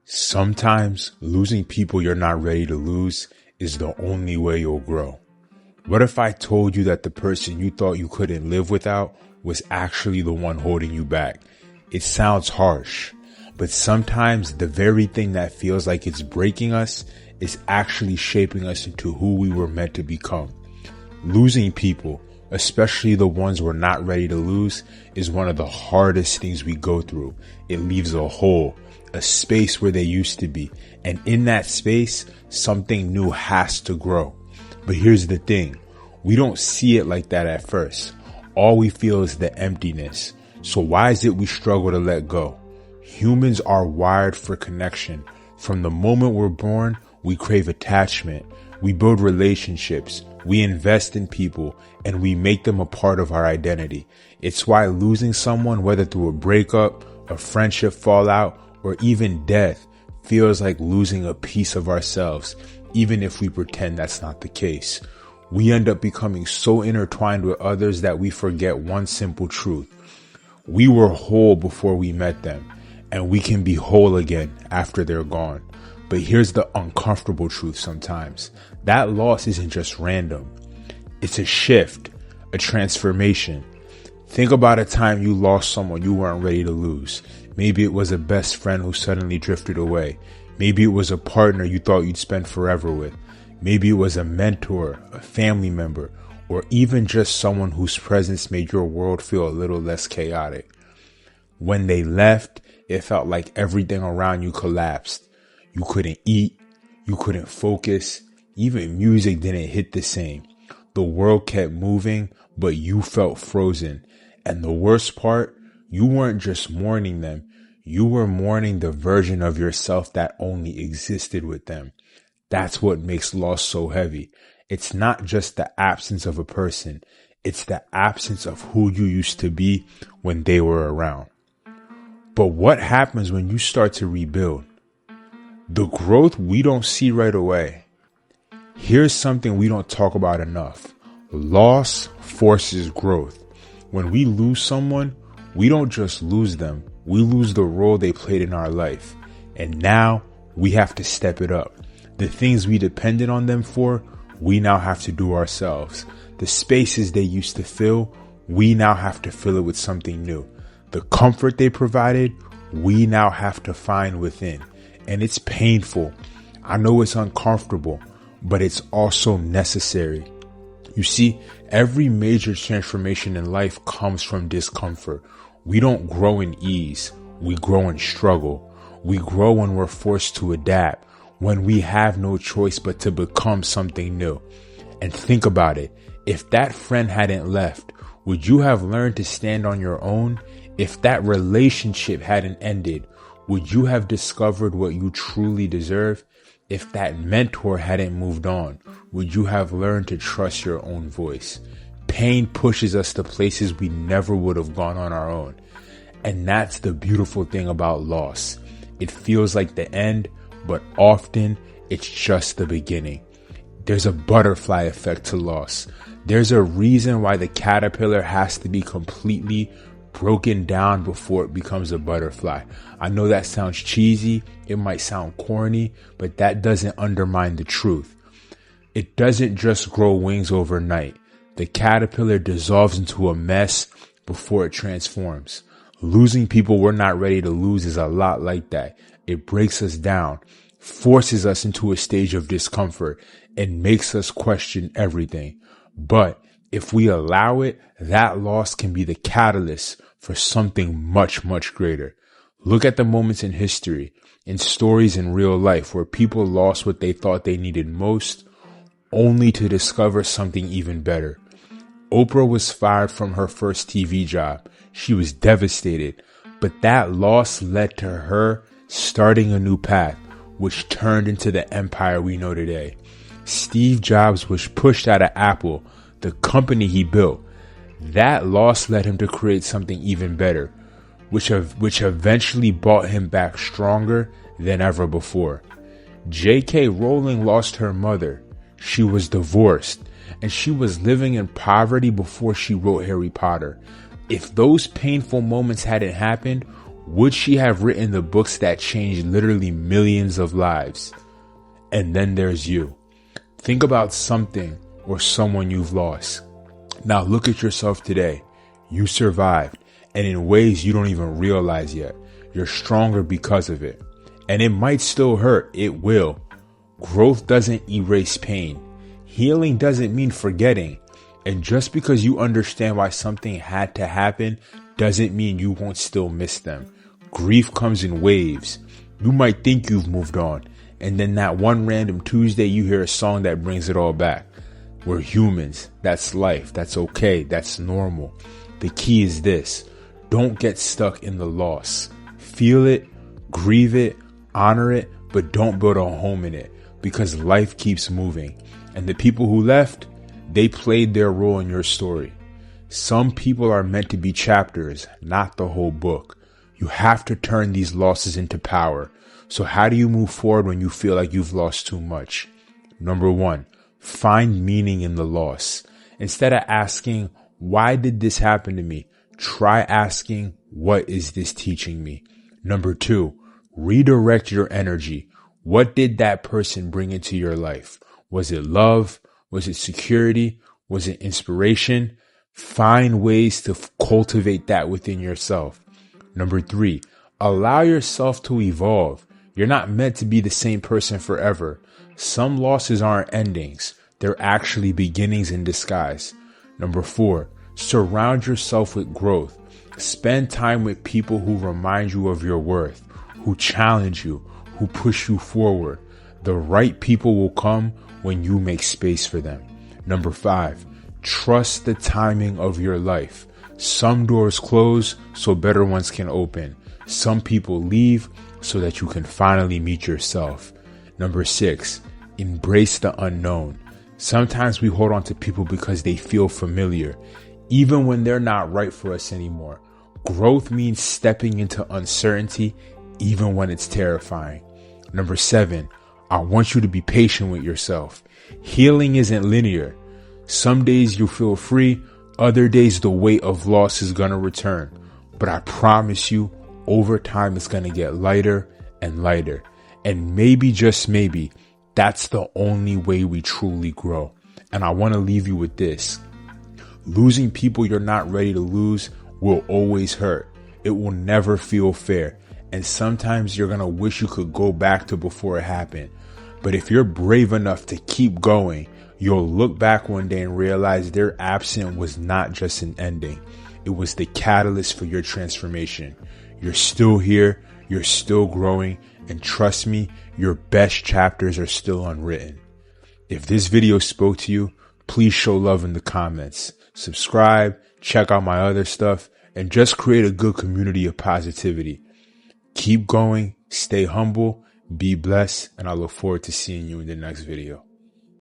Sometimes losing people you're not ready to lose is the only way you'll grow. What if I told you that the person you thought you couldn't live without was actually the one holding you back? It sounds harsh, but sometimes the very thing that feels like it's breaking us is actually shaping us into who we were meant to become. Losing people, especially the ones we're not ready to lose, is one of the hardest things we go through. It leaves a hole, a space where they used to be. And in that space, something new has to grow. But here's the thing. We don't see it like that at first. All we feel is the emptiness. So why is it we struggle to let go? Humans are wired for connection. From the moment we're born, we crave attachment. We build relationships. We invest in people, and we make them a part of our identity. It's why losing someone, whether through a breakup, a friendship fallout, or even death, feels like losing a piece of ourselves, even if we pretend that's not the case. We end up becoming so intertwined with others that we forget one simple truth. We were whole before we met them, and we can be whole again after they're gone. But here's the uncomfortable truth sometimes. That loss isn't just random. It's a shift, a transformation. Think about a time you lost someone you weren't ready to lose. Maybe it was a best friend who suddenly drifted away. Maybe it was a partner you thought you'd spend forever with. Maybe it was a mentor, a family member, or even just someone whose presence made your world feel a little less chaotic. When they left, it felt like everything around you collapsed. You couldn't eat, you couldn't focus, even music didn't hit the same. The world kept moving, but you felt frozen. And the worst part, you weren't just mourning them, you were mourning the version of yourself that only existed with them. That's what makes loss so heavy. It's not just the absence of a person, it's the absence of who you used to be when they were around. But what happens when you start to rebuild? The growth we don't see right away. Here's something we don't talk about enough. Loss forces growth. When we lose someone, we don't just lose them. We lose the role they played in our life. And now we have to step it up. The things we depended on them for, we now have to do ourselves. The spaces they used to fill, we now have to fill it with something new. The comfort they provided, we now have to find within. And it's painful. I know it's uncomfortable, but it's also necessary. You see, every major transformation in life comes from discomfort. We don't grow in ease. We grow in struggle. We grow when we're forced to adapt, when we have no choice but to become something new. And think about it. If that friend hadn't left, would you have learned to stand on your own? If that relationship hadn't ended, would you have discovered what you truly deserve? If that mentor hadn't moved on, would you have learned to trust your own voice? Pain pushes us to places we never would have gone on our own. And that's the beautiful thing about loss. It feels like the end, but often it's just the beginning. There's a butterfly effect to loss. There's a reason why the caterpillar has to be completely broken down before it becomes a butterfly. I know that sounds cheesy, it might sound corny, but that doesn't undermine the truth. It doesn't just grow wings overnight. The caterpillar dissolves into a mess before it transforms. Losing people we're not ready to lose is a lot like that. It breaks us down, forces us into a stage of discomfort, and makes us question everything. But if we allow it, that loss can be the catalyst for something much, much greater. Look at the moments in history, in stories in real life where people lost what they thought they needed most, only to discover something even better. Oprah was fired from her first TV job. She was devastated, but that loss led to her starting a new path, which turned into the empire we know today. Steve Jobs was pushed out of Apple, the company he built. That loss led him to create something even better, which eventually brought him back stronger than ever before. J.K. Rowling lost her mother. She was divorced, and she was living in poverty before she wrote Harry Potter. If those painful moments hadn't happened, Would she have written the books that changed literally millions of lives? And then there's you. Think about something or someone you've lost. Now look at yourself today. You survived, and in ways you don't even realize yet. You're stronger because of it. And it might still hurt. It will. Growth doesn't erase pain. Healing doesn't mean forgetting. And just because you understand why something had to happen doesn't mean you won't still miss them. Grief comes in waves. You might think you've moved on, and then that one random Tuesday you hear a song that brings it all back. We're humans. That's life. That's okay. That's normal. The key is this. Don't get stuck in the loss. Feel it, grieve it, honor it, but don't build a home in it, because life keeps moving. And the people who left, they played their role in your story. Some people are meant to be chapters, not the whole book. You have to turn these losses into power. So how do you move forward when you feel like you've lost too much? Number 1, find meaning in the loss. Instead of asking, why did this happen to me? Try asking, what is this teaching me? Number 2, redirect your energy. What did that person bring into your life? Was it love? Was it security? Was it inspiration? Find ways to cultivate that within yourself. Number 3, allow yourself to evolve. You're not meant to be the same person forever. Some losses aren't endings. They're actually beginnings in disguise. Number 4, surround yourself with growth. Spend time with people who remind you of your worth, who challenge you, who push you forward. The right people will come when you make space for them. Number 5, trust the timing of your life. Some doors close so better ones can open. Some people leave so that you can finally meet yourself. Number 6, embrace the unknown. Sometimes we hold on to people because they feel familiar, even when they're not right for us anymore. Growth means stepping into uncertainty, even when it's terrifying. Number 7, I want you to be patient with yourself. Healing isn't linear. Some days you feel free, other days the weight of loss is gonna return. But I promise you, over time it's gonna get lighter and lighter. And maybe, just maybe, that's the only way we truly grow. And I wanna leave you with this. Losing people you're not ready to lose will always hurt. It will never feel fair. And sometimes you're gonna wish you could go back to before it happened. But if you're brave enough to keep going, you'll look back one day and realize their absence was not just an ending. It was the catalyst for your transformation. You're still here, you're still growing, and trust me, your best chapters are still unwritten. If this video spoke to you, please show love in the comments. Subscribe, check out my other stuff, and just create a good community of positivity. Keep going, stay humble, be blessed, and I look forward to seeing you in the next video.